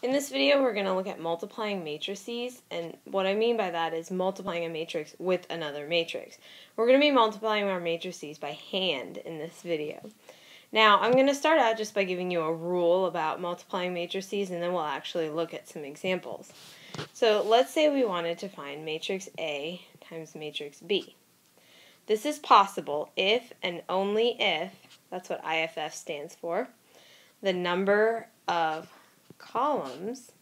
In this video, we're going to look at multiplying matrices, and what I mean by that is multiplying a matrix with another matrix. We're going to be multiplying our matrices by hand in this video. Now, I'm going to start out just by giving you a rule about multiplying matrices, and then we'll actually look at some examples. So let's say we wanted to find matrix A times matrix B. This is possible if and only if, that's what IFF stands for, the number of columns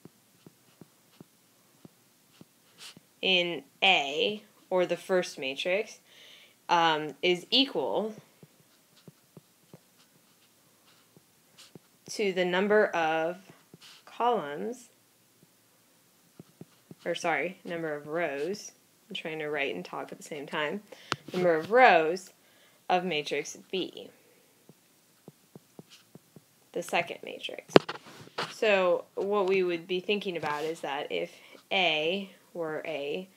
in A, or the first matrix, is equal to the number of columns, number of rows. I'm trying to write and talk at the same time. Number of rows of matrix B, the second matrix. So what we would be thinking about is that if A were a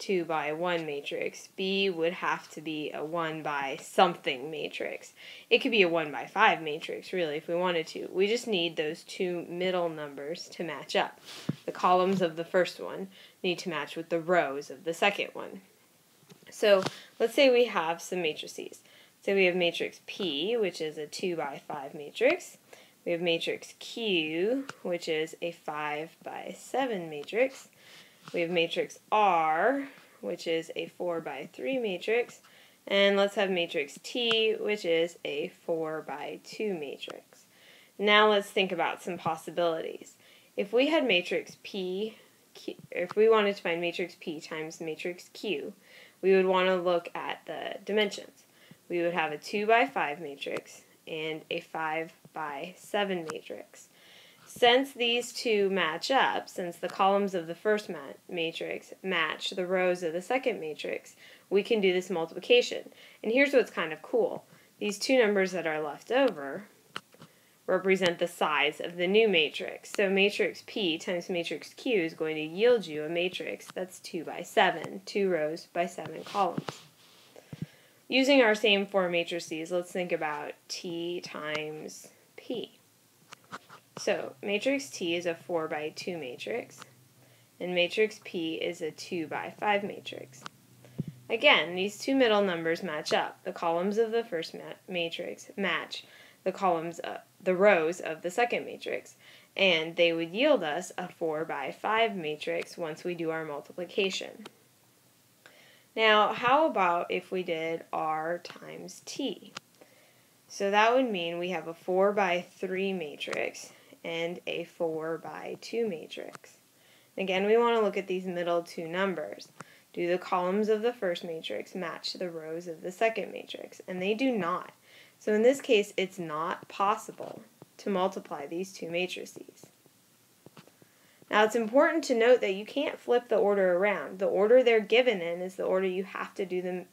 2 by 1 matrix, B would have to be a 1 by something matrix. It could be a 1 by 5 matrix, really, if we wanted to. We just need those two middle numbers to match up. The columns of the first one need to match with the rows of the second one. So let's say we have some matrices. So we have matrix P, which is a 2 by 5 matrix. We have matrix Q, which is a 5 by 7 matrix. We have matrix R, which is a 4 by 3 matrix. And let's have matrix T, which is a 4 by 2 matrix. Now let's think about some possibilities. If we had matrix P, if we wanted to find matrix P times matrix Q, we would want to look at the dimensions. We would have a 2 by 5 matrix and a 5 by 7 matrix. Since these two match up, since the columns of the first matrix match the rows of the second matrix, we can do this multiplication. And here's what's kind of cool. These two numbers that are left over represent the size of the new matrix. So matrix P times matrix Q is going to yield you a matrix that's 2 by 7, 2 rows by 7 columns. Using our same four matrices, let's think about T times P. So matrix T is a 4 by 2 matrix, and matrix P is a 2 by 5 matrix. Again, these two middle numbers match up. The columns of the first matrix match the rows of the second matrix, and they would yield us a 4 by 5 matrix once we do our multiplication. Now, how about if we did R times T? So that would mean we have a 4 by 3 matrix and a 4 by 2 matrix. Again, we want to look at these middle two numbers. Do the columns of the first matrix match the rows of the second matrix? And they do not. So in this case, it's not possible to multiply these two matrices. Now, it's important to note that you can't flip the order around. The order they're given in is the order you have to do the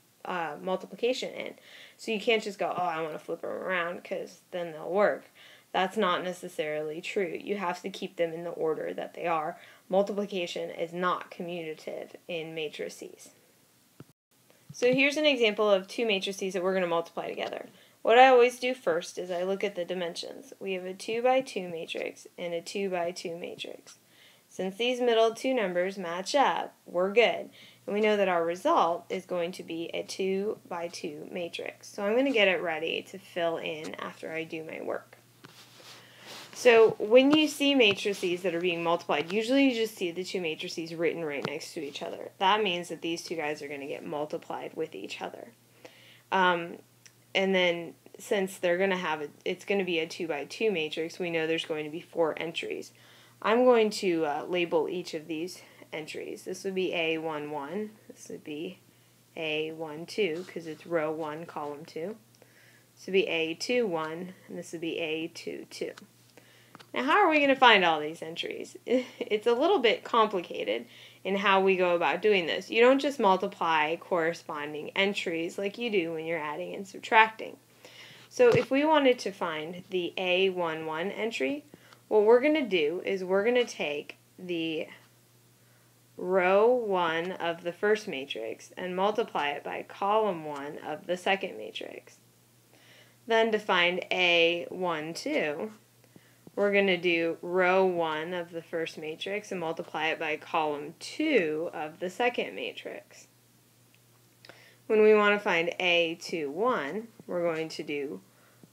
multiplication in. So you can't just go, oh, I want to flip them around because then they'll work. That's not necessarily true. You have to keep them in the order that they are. Multiplication is not commutative in matrices. So here's an example of two matrices that we're going to multiply together. What I always do first is I look at the dimensions. We have a 2 by 2 matrix and a 2 by 2 matrix. Since these middle two numbers match up, we're good. And we know that our result is going to be a 2 by 2 matrix. So I'm going to get it ready to fill in after I do my work. So when you see matrices that are being multiplied, usually you just see the two matrices written right next to each other. That means that these two guys are going to get multiplied with each other. And then since they're going to have it's going to be a 2 by 2 matrix, we know there's going to be 4 entries. I'm going to label each of these entries. This would be A11. This would be A12 because it's row 1, column 2. This would be A21, and this would be A22. Now, how are we going to find all these entries? It's a little bit complicated in how we go about doing this. You don't just multiply corresponding entries like you do when you're adding and subtracting. So if we wanted to find the A11 entry, what we're going to do is we're going to take the row 1 of the first matrix and multiply it by column 1 of the second matrix. Then to find A12, we're going to do row 1 of the first matrix and multiply it by column 2 of the second matrix. When we want to find A21, we're going to do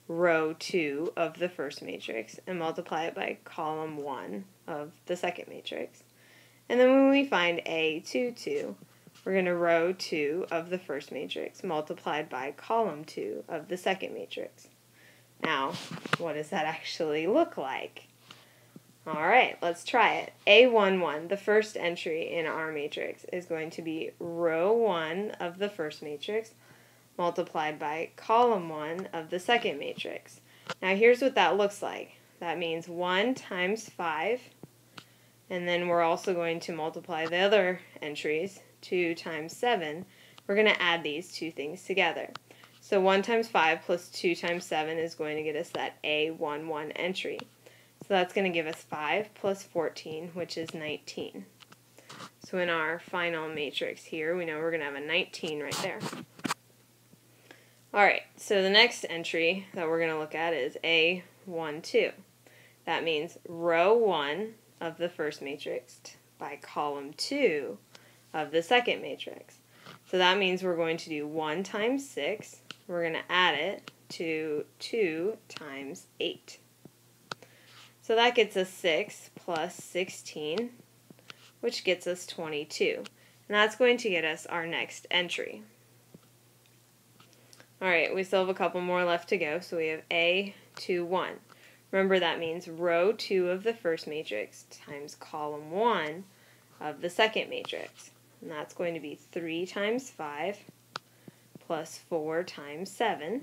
row 2 of the first matrix and multiply it by column 1 of the second matrix. And then when we find A22, we're going to row 2 of the first matrix multiplied by column 2 of the second matrix. Now, what does that actually look like? Alright, let's try it. A11, the first entry in our matrix, is going to be row 1 of the first matrix multiplied by column 1 of the second matrix. Now here's what that looks like. That means 1 times 5, and then we're also going to multiply the other entries, 2 times 7. We're going to add these two things together. So 1 times 5 plus 2 times 7 is going to get us that A11 entry. So that's going to give us 5 plus 14, which is 19. So in our final matrix here, we know we're going to have a 19 right there. Alright, so the next entry that we're going to look at is A12. That means row 1 of the first matrix by column 2 of the second matrix. So that means we're going to do 1 times 6. We're going to add it to 2 times 8. So that gets us 6 plus 16, which gets us 22. And that's going to get us our next entry. Alright, we still have a couple more left to go, so we have A21. Remember, that means row 2 of the first matrix times column 1 of the second matrix. And that's going to be 3 times 5 plus 4 times 7,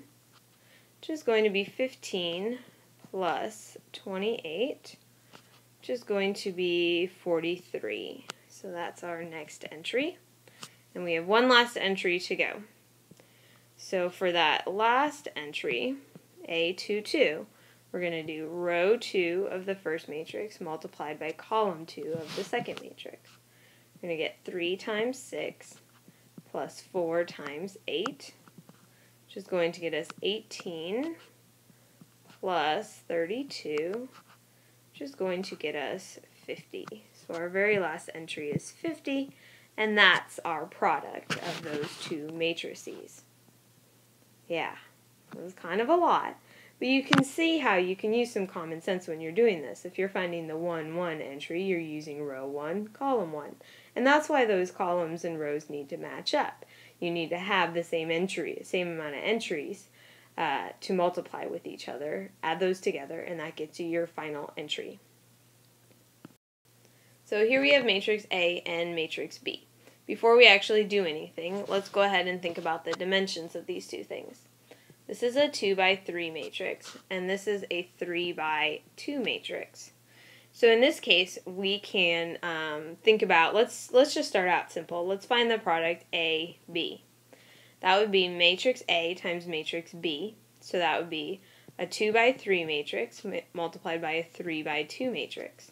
which is going to be 15 plus 28, which is going to be 43. So that's our next entry. And we have one last entry to go. So for that last entry, A22, we're going to do row 2 of the first matrix multiplied by column 2 of the second matrix. We're going to get 3 times 6 plus 4 times 8, which is going to get us 18 plus 32, which is going to get us 50. So our very last entry is 50, and that's our product of those two matrices. Yeah, it was kind of a lot. But you can see how you can use some common sense when you're doing this. If you're finding the 1, 1 entry, you're using row 1, column 1. And that's why those columns and rows need to match up. You need to have the same entry, same amount of entries to multiply with each other. Add those together, and that gets you your final entry. So here we have matrix A and matrix B. Before we actually do anything, let's go ahead and think about the dimensions of these two things. This is a 2 by 3 matrix, and this is a 3 by 2 matrix. So in this case, we can think about, let's just start out simple. Let's find the product A, B. That would be matrix A times matrix B. So that would be a 2 by 3 matrix multiplied by a 3 by 2 matrix.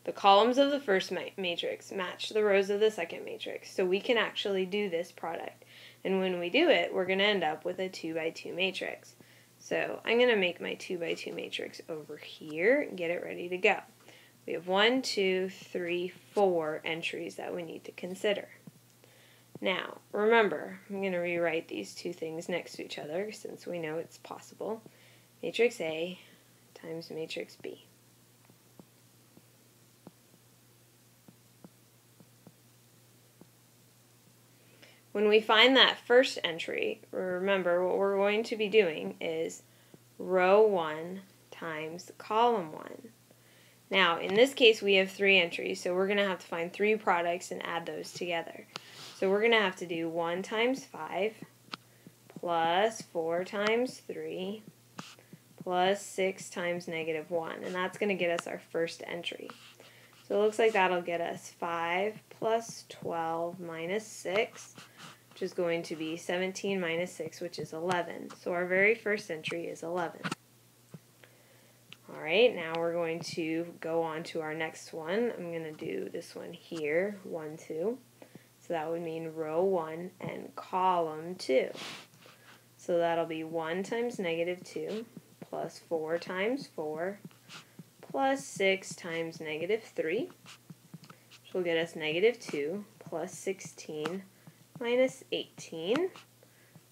The columns of the first matrix match the rows of the second matrix, so we can actually do this product. And when we do it, we're going to end up with a 2 by 2 matrix. So I'm going to make my 2 by 2 matrix over here and get it ready to go. We have 1, 2, 3, 4 entries that we need to consider. Now, remember, I'm going to rewrite these two things next to each other since we know it's possible. Matrix A times matrix B. When we find that first entry, remember what we're going to be doing is row 1 times column 1. Now, in this case, we have 3 entries, so we're going to have to find 3 products and add those together. So we're going to have to do 1 times 5 plus 4 times 3 plus 6 times negative 1, and that's going to get us our first entry. So it looks like that'll get us 5 plus 12 minus 6, which is going to be 17 minus 6, which is 11. So our very first entry is 11. Alright, now we're going to go on to our next one. I'm going to do this one here, 1, 2. So that would mean row 1 and column 2. So that'll be 1 times negative 2 plus 4 times 4 plus 6 times negative 3, which will get us negative 2 plus 16 minus 18,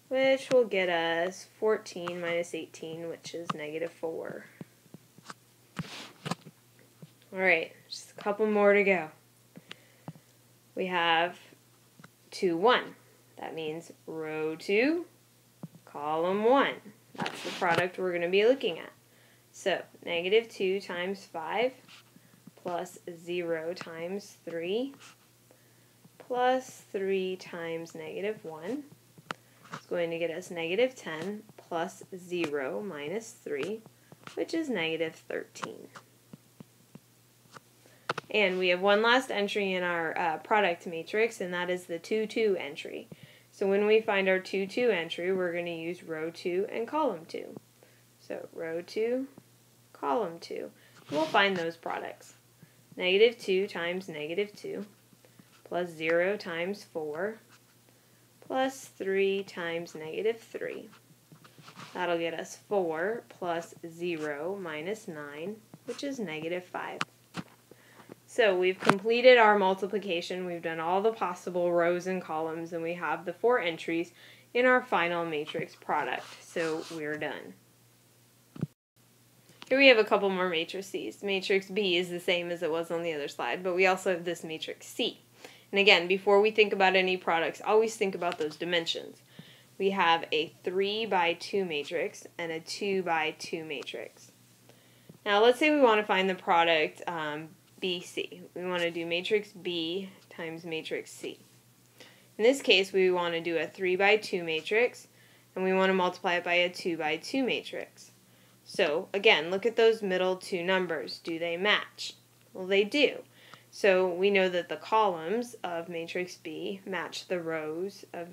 which will get us 14 minus 18, which is negative 4. Alright, just a couple more to go. We have 2, 1. That means row 2, column 1. That's the product we're going to be looking at. So, negative 2 times 5 plus 0 times 3 plus 3 times negative 1 is going to get us negative 10 plus 0 minus 3, which is negative 13. And we have one last entry in our product matrix, and that is the 2, 2 entry. So when we find our 2, 2 entry, we're going to use row 2 and column 2. So row 2, column 2. We'll find those products. Negative 2 times negative 2 plus 0 times 4 plus 3 times negative 3. That'll get us 4 plus 0 minus 9, which is negative 5. So we've completed our multiplication, we've done all the possible rows and columns, and we have the 4 entries in our final matrix product. So we're done. Here we have a couple more matrices. Matrix B is the same as it was on the other slide, but we also have this matrix C. And again, before we think about any products, always think about those dimensions. We have a 3 by 2 matrix and a 2 by 2 matrix. Now let's say we want to find the product BC. We want to do matrix B times matrix C. In this case, we want to do a 3 by 2 matrix, and we want to multiply it by a 2 by 2 matrix. So, again, look at those middle two numbers. Do they match? Well, they do. So, we know that the columns of matrix B match the rows of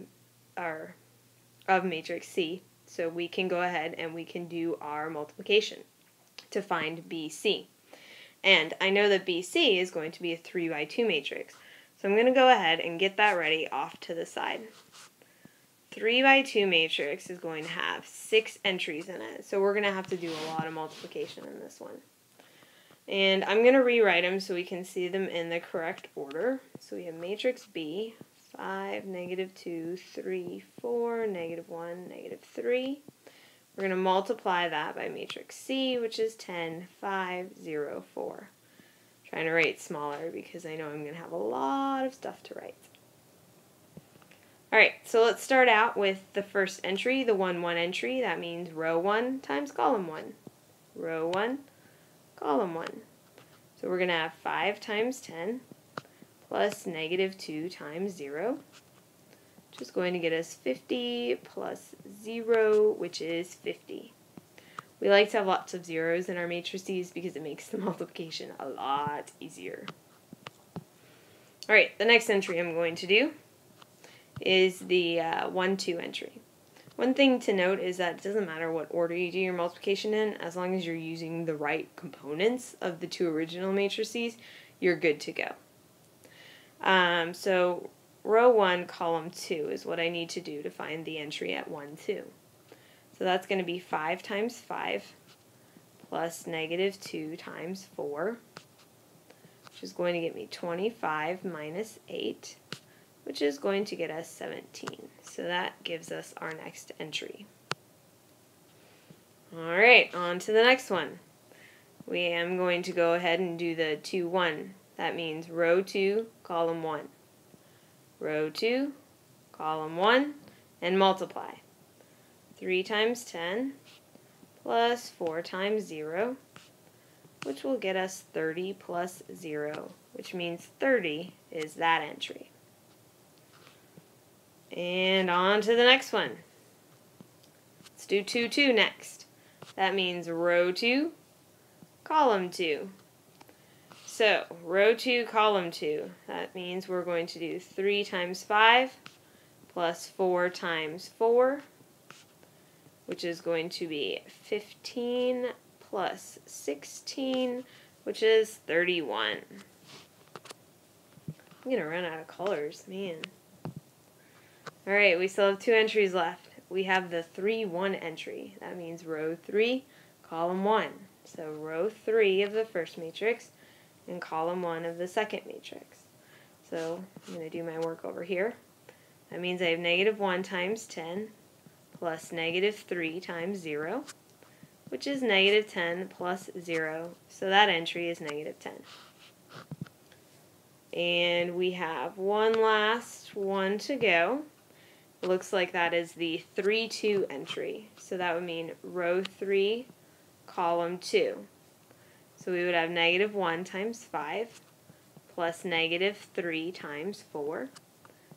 matrix C. So, we can go ahead and we can do our multiplication to find BC. And I know that BC is going to be a 3 by 2 matrix. So I'm going to go ahead and get that ready off to the side. 3 by 2 matrix is going to have 6 entries in it. So we're going to have to do a lot of multiplication in this one. And I'm going to rewrite them so we can see them in the correct order. So we have matrix B, 5, negative 2, 3, 4, negative 1, negative 3. We're going to multiply that by matrix C, which is 10, 5, 0, 4. I'm trying to write smaller because I know I'm going to have a lot of stuff to write. Alright, so let's start out with the first entry, the 1, 1 entry. That means row 1 times column 1. Row 1, column 1. So we're going to have 5 times 10 plus negative 2 times 0. Which is going to get us 50 plus 0, which is 50. We like to have lots of zeros in our matrices because it makes the multiplication a lot easier. Alright, the next entry I'm going to do is the 1, 2 entry. One thing to note is that it doesn't matter what order you do your multiplication in, as long as you're using the right components of the 2 original matrices, you're good to go. So row 1, column 2 is what I need to do to find the entry at 1, 2. So that's going to be 5 times 5 plus negative 2 times 4, which is going to get me 25 minus 8, which is going to get us 17. So that gives us our next entry. Alright, on to the next one. We am going to go ahead and do the 2, 1. That means row 2, column 1. Row 2, column 1, and multiply. 3 times 10 plus 4 times 0, which will get us 30 plus 0, which means 30 is that entry. And on to the next one. Let's do 2, 2 next. That means row 2, column 2. So, row 2, column 2. That means we're going to do 3 times 5 plus 4 times 4, which is going to be 15 plus 16, which is 31. I'm going to run out of colors, man. Alright, we still have 2 entries left. We have the 3, 1 entry. That means row 3, column 1. So row 3 of the first matrix and column 1 of the second matrix. So I'm going to do my work over here. That means I have negative 1 times 10 plus negative 3 times 0, which is negative 10 plus 0. So that entry is negative 10. And we have one last one to go. It looks like that is the 3, 2 entry. So that would mean row 3, column 2. So we would have negative 1 times 5 plus negative 3 times 4,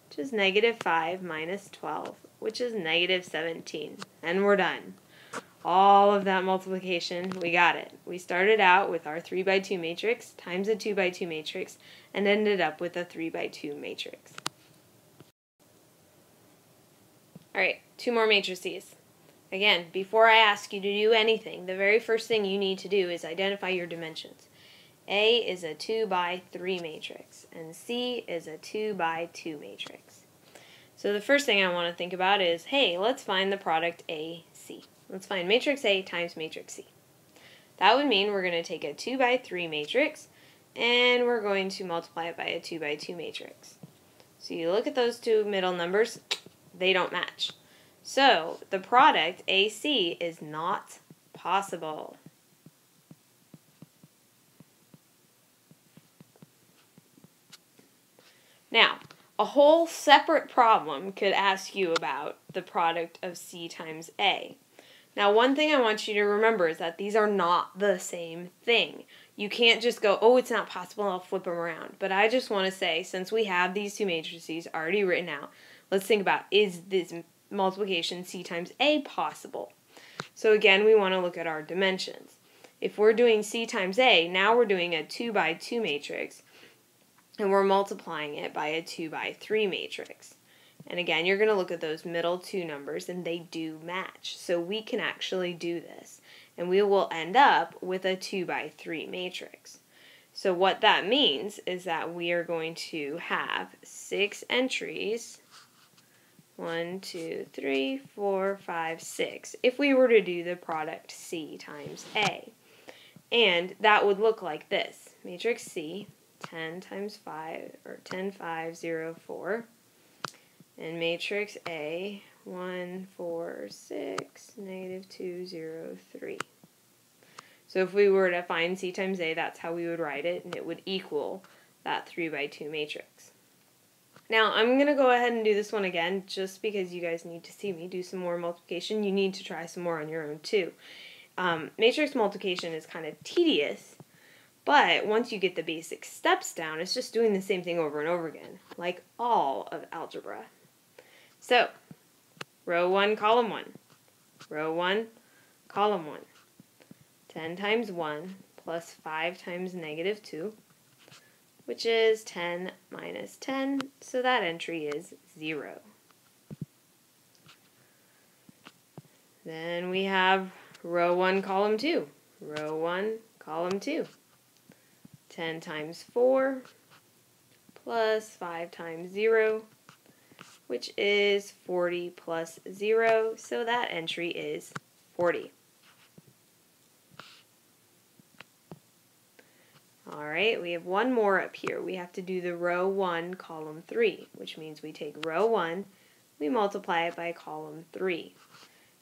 which is negative 5 minus 12, which is negative 17. And we're done. All of that multiplication, we got it. We started out with our 3 by 2 matrix times a 2 by 2 matrix and ended up with a 3 by 2 matrix. Alright, 2 more matrices. Again, before I ask you to do anything, the very first thing you need to do is identify your dimensions. A is a 2 by 3 matrix, and C is a 2 by 2 matrix. So the first thing I want to think about is, hey, let's find the product AC. Let's find matrix A times matrix C. That would mean we're going to take a 2 by 3 matrix, and we're going to multiply it by a 2 by 2 matrix. So you look at those two middle numbers, they don't match. So the product AC is not possible. Now, a whole separate problem could ask you about the product of C times A. Now, one thing I want you to remember is that these are not the same thing. You can't just go, oh, it's not possible, I'll flip them around. But I just want to say, since we have these two matrices already written out, let's think about, is this multiplication C times A possible? So again, we want to look at our dimensions. If we're doing C times A, now we're doing a 2 by 2 matrix, and we're multiplying it by a 2 by 3 matrix. And again, you're going to look at those middle two numbers, and they do match. So we can actually do this, and we will end up with a 2 by 3 matrix. So what that means is that we are going to have 6 entries, 1, 2, 3, 4, 5, 6, if we were to do the product C times A. And that would look like this. Matrix C, 10 times 5, or 10, 5, 0, 4. And matrix A, 1, 4, 6, negative 2, 0, 3. So if we were to find C times A, that's how we would write it, and it would equal that 3 by 2 matrix. Now, I'm going to go ahead and do this one again, just because you guys need to see me do some more multiplication. You need to try some more on your own, too. Matrix multiplication is kind of tedious, but once you get the basic steps down, it's just doing the same thing over and over again, like all of algebra. So, row 1, column 1. Row 1, column 1. 10 times 1 plus 5 times negative 2, which is 10 minus 10, so that entry is 0. Then we have row 1, column 2. Row 1, column 2. 10 times 4 plus 5 times 0, which is 40 plus 0, so that entry is 40. Alright, we have one more up here. We have to do the row 1, column 3, which means we take row 1, we multiply it by column 3.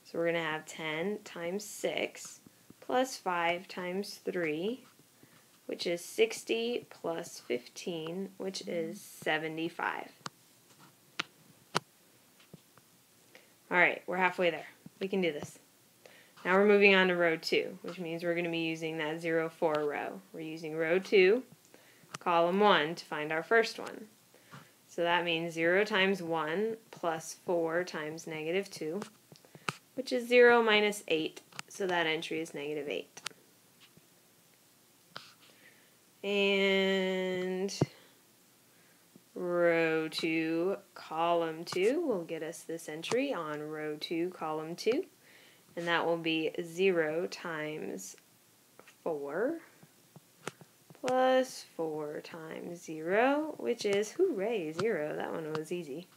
So we're going to have 10 times 6 plus 5 times 3, which is 60 plus 15, which is 75. Alright, we're halfway there. We can do this. Now we're moving on to row 2, which means we're going to be using that 0, 4 row. We're using row 2, column 1 to find our first one. So that means 0 times 1 plus 4 times negative 2, which is 0 minus 8, so that entry is negative 8. And row 2, column 2 will get us this entry on row 2, column 2. And that will be 0 times 4 plus 4 times 0, which is, hooray, 0. That one was easy.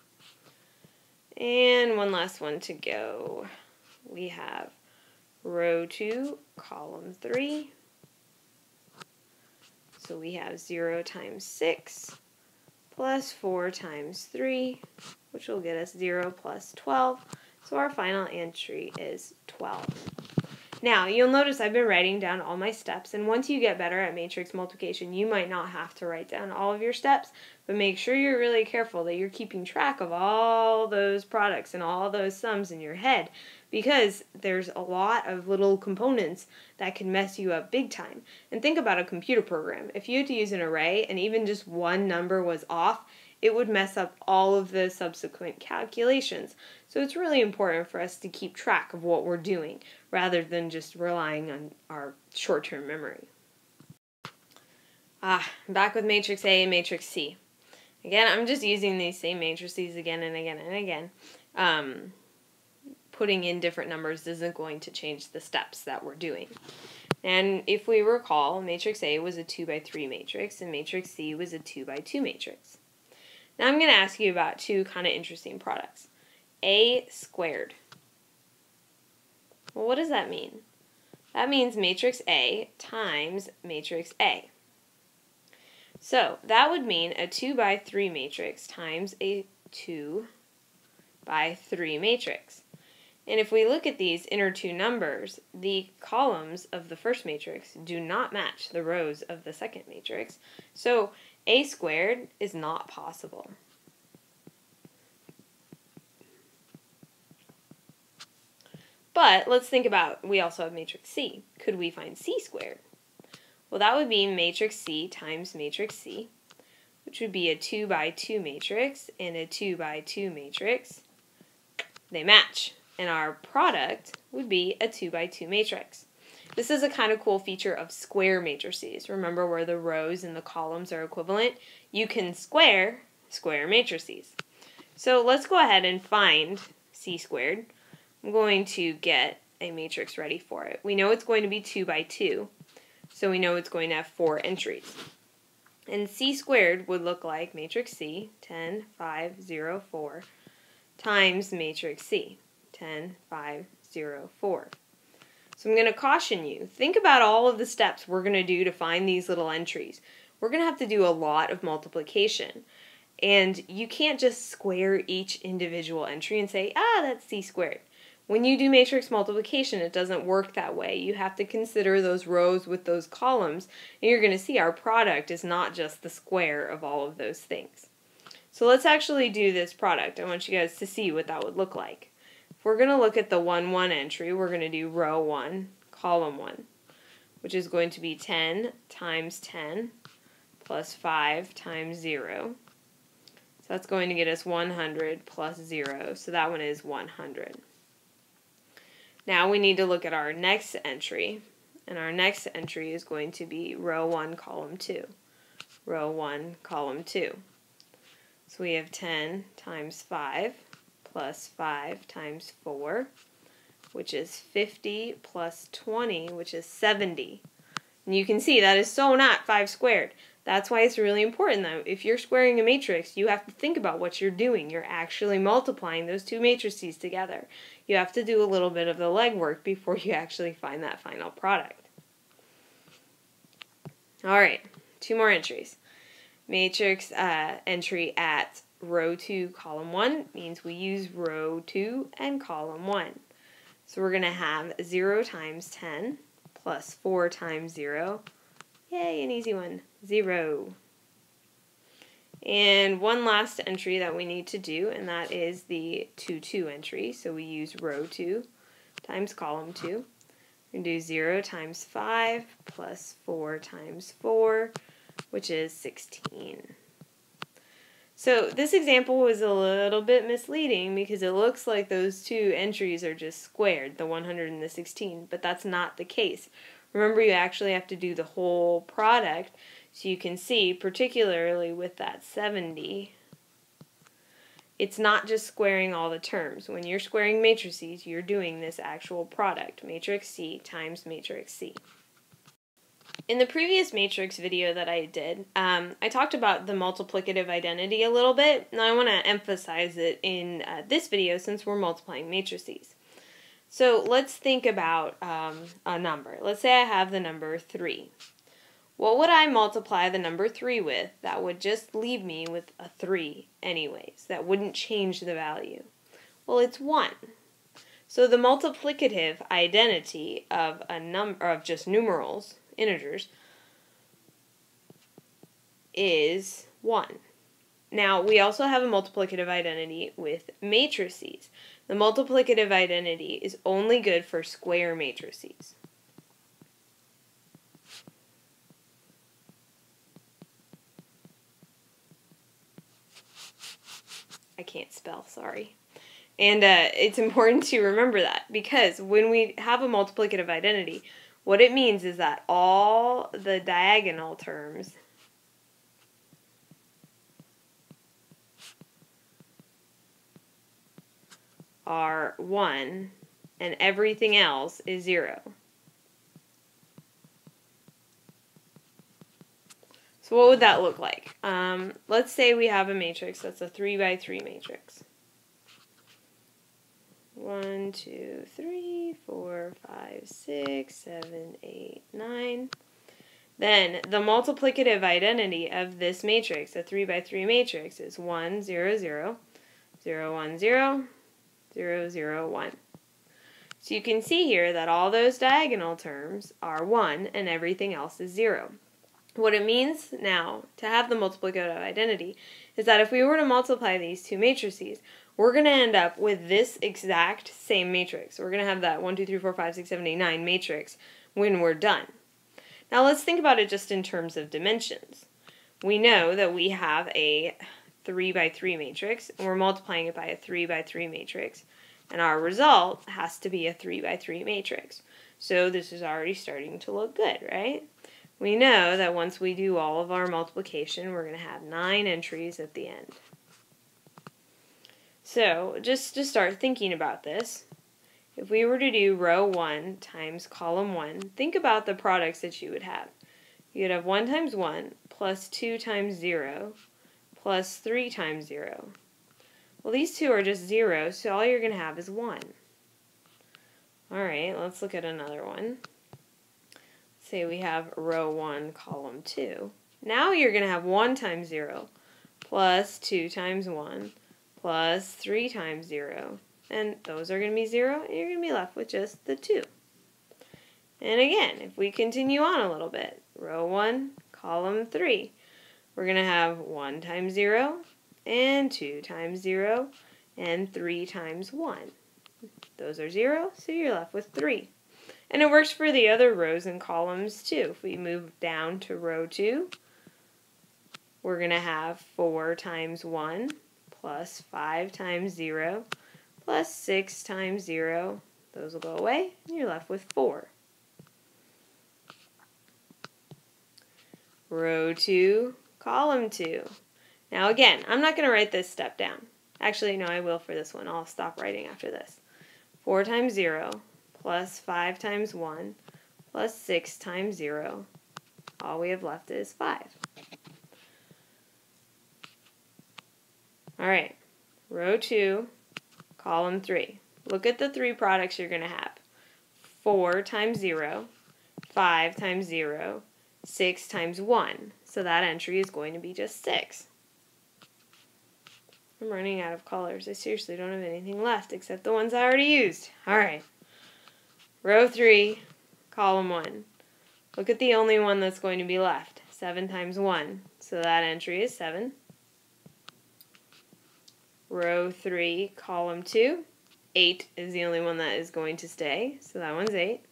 And one last one to go. We have row 2, column 3. So we have 0 times 6 plus 4 times 3, which will get us 0 plus 12. So our final entry is 12. Now, you'll notice I've been writing down all my steps, and once you get better at matrix multiplication, you might not have to write down all of your steps, but make sure you're really careful that you're keeping track of all those products and all those sums in your head, because there's a lot of little components that can mess you up big time. And think about a computer program. If you had to use an array and even just one number was off, it would mess up all of the subsequent calculations. So it's really important for us to keep track of what we're doing rather than just relying on our short-term memory. Back with matrix A and matrix C. Again, I'm just using these same matrices again and again and again. Putting in different numbers isn't going to change the steps that we're doing. And if we recall, matrix A was a 2 by 3 matrix and matrix C was a 2 by 2 matrix. Now I'm going to ask you about two kind of interesting products. A squared. Well, what does that mean? That means matrix A times matrix A. So that would mean a 2 by 3 matrix times a 2 by 3 matrix. And if we look at these inner two numbers, the columns of the first matrix do not match the rows of the second matrix. So A squared is not possible. But let's think about, we also have matrix C. Could we find C squared? Well, that would be matrix C times matrix C, which would be a 2 by 2 matrix and a 2 by 2 matrix. They match, and our product would be a 2 by 2 matrix. This is a kind of cool feature of square matrices. Remember where the rows and the columns are equivalent? You can square matrices. So let's go ahead and find C squared. I'm going to get a matrix ready for it. We know it's going to be 2 by 2, so we know it's going to have 4 entries. And C squared would look like matrix C, 10, 5, 0, 4, times matrix C, 10, 5, 0, 4. So I'm going to caution you. Think about all of the steps we're going to do to find these little entries. We're going to have to do a lot of multiplication. And you can't just square each individual entry and say, that's C squared. When you do matrix multiplication, it doesn't work that way. You have to consider those rows with those columns, and you're going to see our product is not just the square of all of those things. So let's actually do this product. I want you guys to see what that would look like. If we're going to look at the 1, 1 entry, we're going to do row 1, column 1, which is going to be 10 times 10 plus 5 times 0. So that's going to get us 100 plus 0, so that one is 100. Now we need to look at our next entry, and our next entry is going to be row 1, column 2. Row 1, column 2. So we have 10 times 5 plus 5 times 4, which is 50 plus 20, which is 70. And you can see that is so not 5 squared. That's why it's really important, though. If you're squaring a matrix, you have to think about what you're doing. You're actually multiplying those two matrices together. You have to do a little bit of the legwork before you actually find that final product. Alright, 2 more entries. Matrix entry at row 2, column 1 means we use row 2 and column 1. So we're going to have 0 times 10 plus 4 times 0. Yay, an easy one. 0. And one last entry that we need to do, and that is the 2, 2 entry. So we use row 2 times column 2. We're going to do 0 times 5 plus 4 times 4, which is 16. So this example was a little bit misleading because it looks like those two entries are just squared, the 100 and the 16, but that's not the case. Remember, you actually have to do the whole product, so you can see, particularly with that 70, it's not just squaring all the terms. When you're squaring matrices, you're doing this actual product, matrix C times matrix C. In the previous matrix video that I did, I talked about the multiplicative identity a little bit, and I want to emphasize it in this video since we're multiplying matrices. So let's think about a number. Let's say I have the number 3. What would I multiply the number 3 with that would just leave me with a 3 anyways? That wouldn't change the value. Well, it's 1. So the multiplicative identity of a number of just numerals, integers, is 1. Now, we also have a multiplicative identity with matrices. The multiplicative identity is only good for square matrices. I can't spell, sorry. And it's important to remember that, because when we have a multiplicative identity, what it means is that all the diagonal terms are 1 and everything else is 0. So what would that look like? Let's say we have a matrix that's a 3 by 3 matrix. 1, 2, 3, 4, 5, 6, 7, 8, 9. Then the multiplicative identity of this matrix, a 3 by 3 matrix, is 1, 0, 0, 0, 1, 0, 0, 0, 1. So you can see here that all those diagonal terms are 1 and everything else is 0. What it means now to have the multiplicative identity is that if we were to multiply these two matrices, we're going to end up with this exact same matrix. We're going to have that 1, 2, 3, 4, 5, 6, 7, 8, 9 matrix when we're done. Now let's think about it just in terms of dimensions. We know that we have a 3 by 3 matrix, and we're multiplying it by a 3 by 3 matrix, and our result has to be a 3 by 3 matrix. So this is already starting to look good, right? We know that once we do all of our multiplication, we're going to have 9 entries at the end. So just to start thinking about this, if we were to do row 1 times column 1, think about the products that you would have. You'd have 1 times 1 plus 2 times 0 plus 3 times 0. Well, these two are just 0, so all you're going to have is 1. Alright, let's look at another one. Say we have row 1, column 2. Now you're going to have 1 times 0 plus 2 times 1 plus 3 times 0. And those are going to be 0, and you're going to be left with just the 2. And again, if we continue on a little bit, row 1, column 3, we're going to have 1 times 0 and 2 times 0 and 3 times 1. Those are 0, so you're left with 3. And it works for the other rows and columns too. If we move down to row 2, we're going to have 4 times 1 plus 5 times 0 plus 6 times 0. Those will go away, and you're left with 4. Row 2, column 2. Now again, I'm not going to write this step down. Actually, no, I will for this one. I'll stop writing after this. 4 times 0 plus 5 times 1 plus 6 times 0. All we have left is 5. Alright, row 2, column 3. Look at the 3 products you're going to have. 4 times 0, 5 times 0, 6 times 1. So that entry is going to be just 6. I'm running out of colors. I seriously don't have anything left except the ones I already used. Alright. Row 3, column 1. Look at the only one that's going to be left. 7 times 1. So that entry is 7. Row 3, column 2. 8 is the only one that is going to stay. So that one's 8.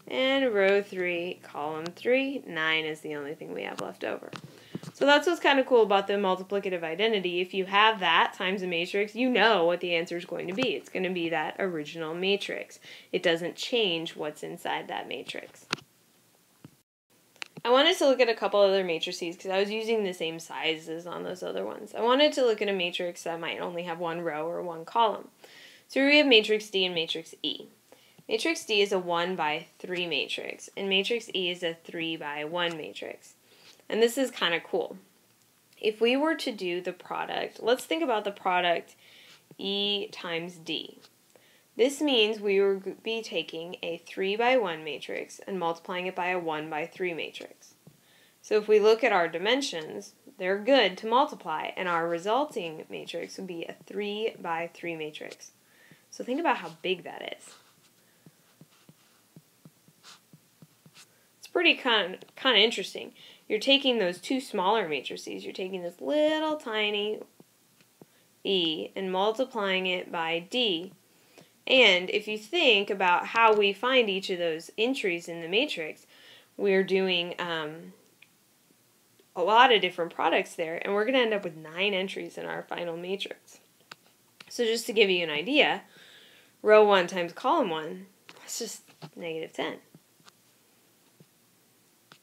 And row 3, column 3. 9 is the only thing we have left over. So that's what's kind of cool about the multiplicative identity. If you have that times a matrix, you know what the answer is going to be. It's going to be that original matrix. It doesn't change what's inside that matrix. I wanted to look at a couple other matrices because I was using the same sizes on those other ones. I wanted to look at a matrix that might only have one row or one column. So we have matrix D and matrix E. Matrix D is a 1 by 3 matrix, and matrix E is a 3 by 1 matrix. And this is kind of cool. If we were to do the product, let's think about the product E times D. This means we would be taking a 3 by 1 matrix and multiplying it by a 1 by 3 matrix. So if we look at our dimensions, they're good to multiply, and our resulting matrix would be a 3 by 3 matrix. So think about how big that is. It's pretty kind of interesting. You're taking those two smaller matrices, you're taking this little tiny E and multiplying it by D. And if you think about how we find each of those entries in the matrix, we're doing a lot of different products there, and we're going to end up with 9 entries in our final matrix. So just to give you an idea, row 1 times column 1, that's just negative 10.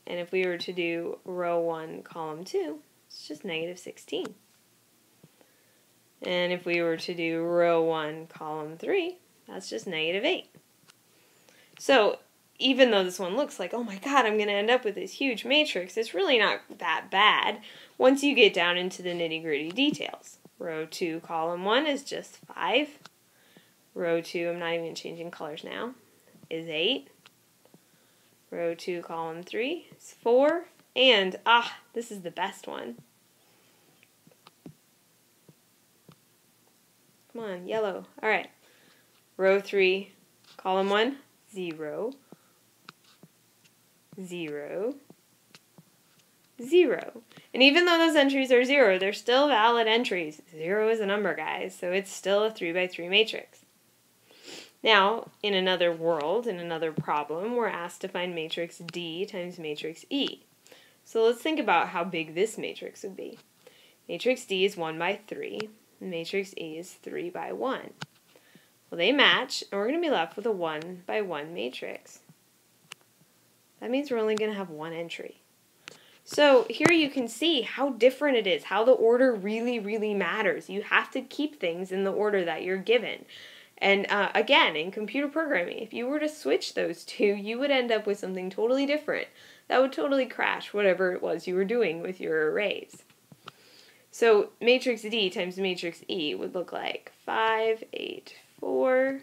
And if we were to do row 1, column 2, it's just negative 16. And if we were to do row 1, column 3, that's just negative 8. So even though this one looks like, oh my god, I'm going to end up with this huge matrix, it's really not that bad once you get down into the nitty-gritty details. Row 2, column 1 is just 5. Row 2, I'm not even changing colors now, is 8. Row 2, column 3 is 4. And, this is the best one. Come on, yellow. Alright. Row 3, column 1, 0. 0, 0. And even though those entries are 0, they're still valid entries. 0 is a number, guys, so it's still a 3 by 3 matrix. Now, in another world, in another problem, we're asked to find matrix D times matrix E. So let's think about how big this matrix would be. Matrix D is 1 by 3, and matrix E is 3 by 1. Well, they match, and we're going to be left with a 1 by 1 matrix. That means we're only going to have 1 entry. So here you can see how different it is, how the order really, really matters. You have to keep things in the order that you're given. And again, in computer programming, if you were to switch those two, you would end up with something totally different. That would totally crash whatever it was you were doing with your arrays. So matrix D times matrix E would look like 5, 8, 4...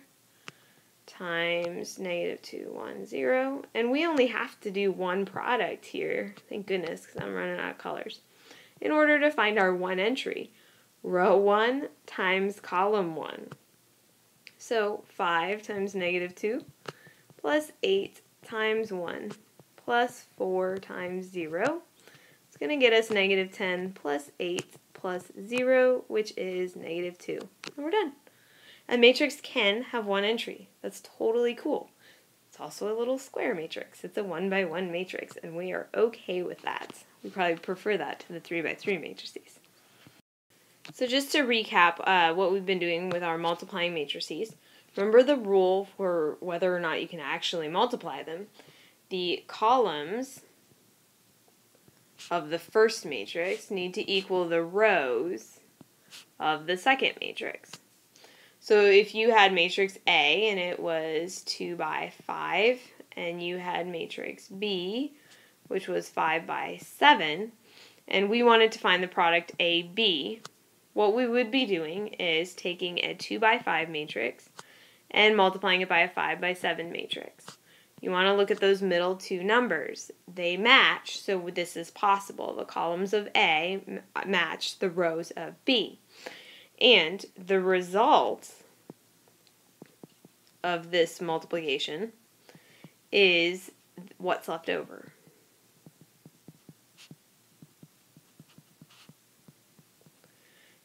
times negative 2, 1, 0. And we only have to do one product here, thank goodness, because I'm running out of colors, in order to find our 1 entry. Row 1 times column 1. So 5 times negative 2 plus 8 times 1 plus 4 times 0. It's going to get us negative 10 plus 8 plus 0, which is negative 2. And we're done. A matrix can have 1 entry. That's totally cool. It's also a little square matrix. It's a 1 by 1 matrix, and we are okay with that. We probably prefer that to the 3 by 3 matrices. So just to recap what we've been doing with our multiplying matrices, remember the rule for whether or not you can actually multiply them. The columns of the first matrix need to equal the rows of the second matrix. So if you had matrix A and it was 2 by 5, and you had matrix B, which was 5 by 7, and we wanted to find the product AB, what we would be doing is taking a 2 by 5 matrix and multiplying it by a 5 by 7 matrix. You want to look at those middle two numbers. They match, so this is possible. The columns of A match the rows of B. And the result of this multiplication is what's left over.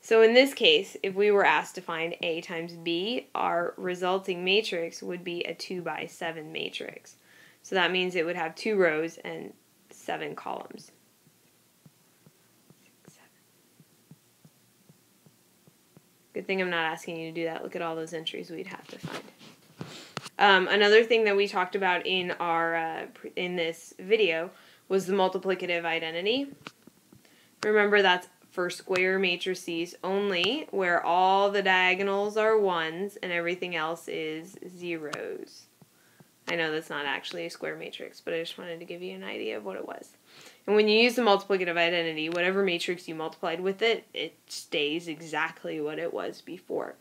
So in this case, if we were asked to find A times B, our resulting matrix would be a 2 by 7 matrix. So that means it would have 2 rows and 7 columns. 6, 7. Good thing I'm not asking you to do that. Look at all those entries we'd have to find. Another thing that we talked about in our in this video was the multiplicative identity. Remember, that's for square matrices only, where all the diagonals are 1s and everything else is 0s. I know that's not actually a square matrix, but I just wanted to give you an idea of what it was. And when you use the multiplicative identity, whatever matrix you multiplied with it, it stays exactly what it was before.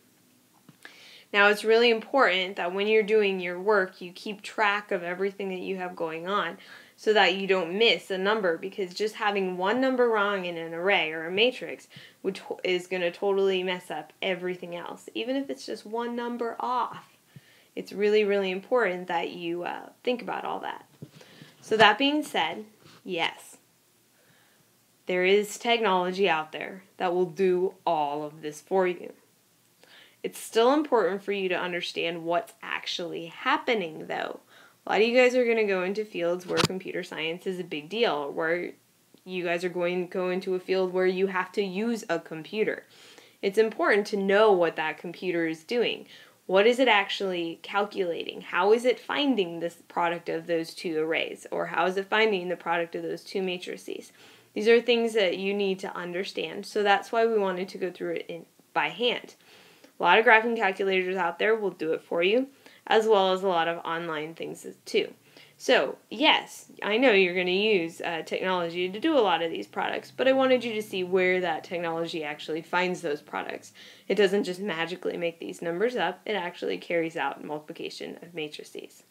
Now, it's really important that when you're doing your work, you keep track of everything that you have going on so that you don't miss a number, because just having one number wrong in an array or a matrix is going to totally mess up everything else, even if it's just one number off. It's really, really important that you think about all that. So that being said, yes, there is technology out there that will do all of this for you. It's still important for you to understand what's actually happening, though. A lot of you guys are going to go into fields where computer science is a big deal, where you guys are going to go into a field where you have to use a computer. It's important to know what that computer is doing. What is it actually calculating? How is it finding this product of those two arrays? Or how is it finding the product of those two matrices? These are things that you need to understand. So that's why we wanted to go through it by hand. A lot of graphing calculators out there will do it for you, as well as a lot of online things too. So, yes, I know you're going to use technology to do a lot of these products, but I wanted you to see where that technology actually finds those products. It doesn't just magically make these numbers up, it actually carries out multiplication of matrices.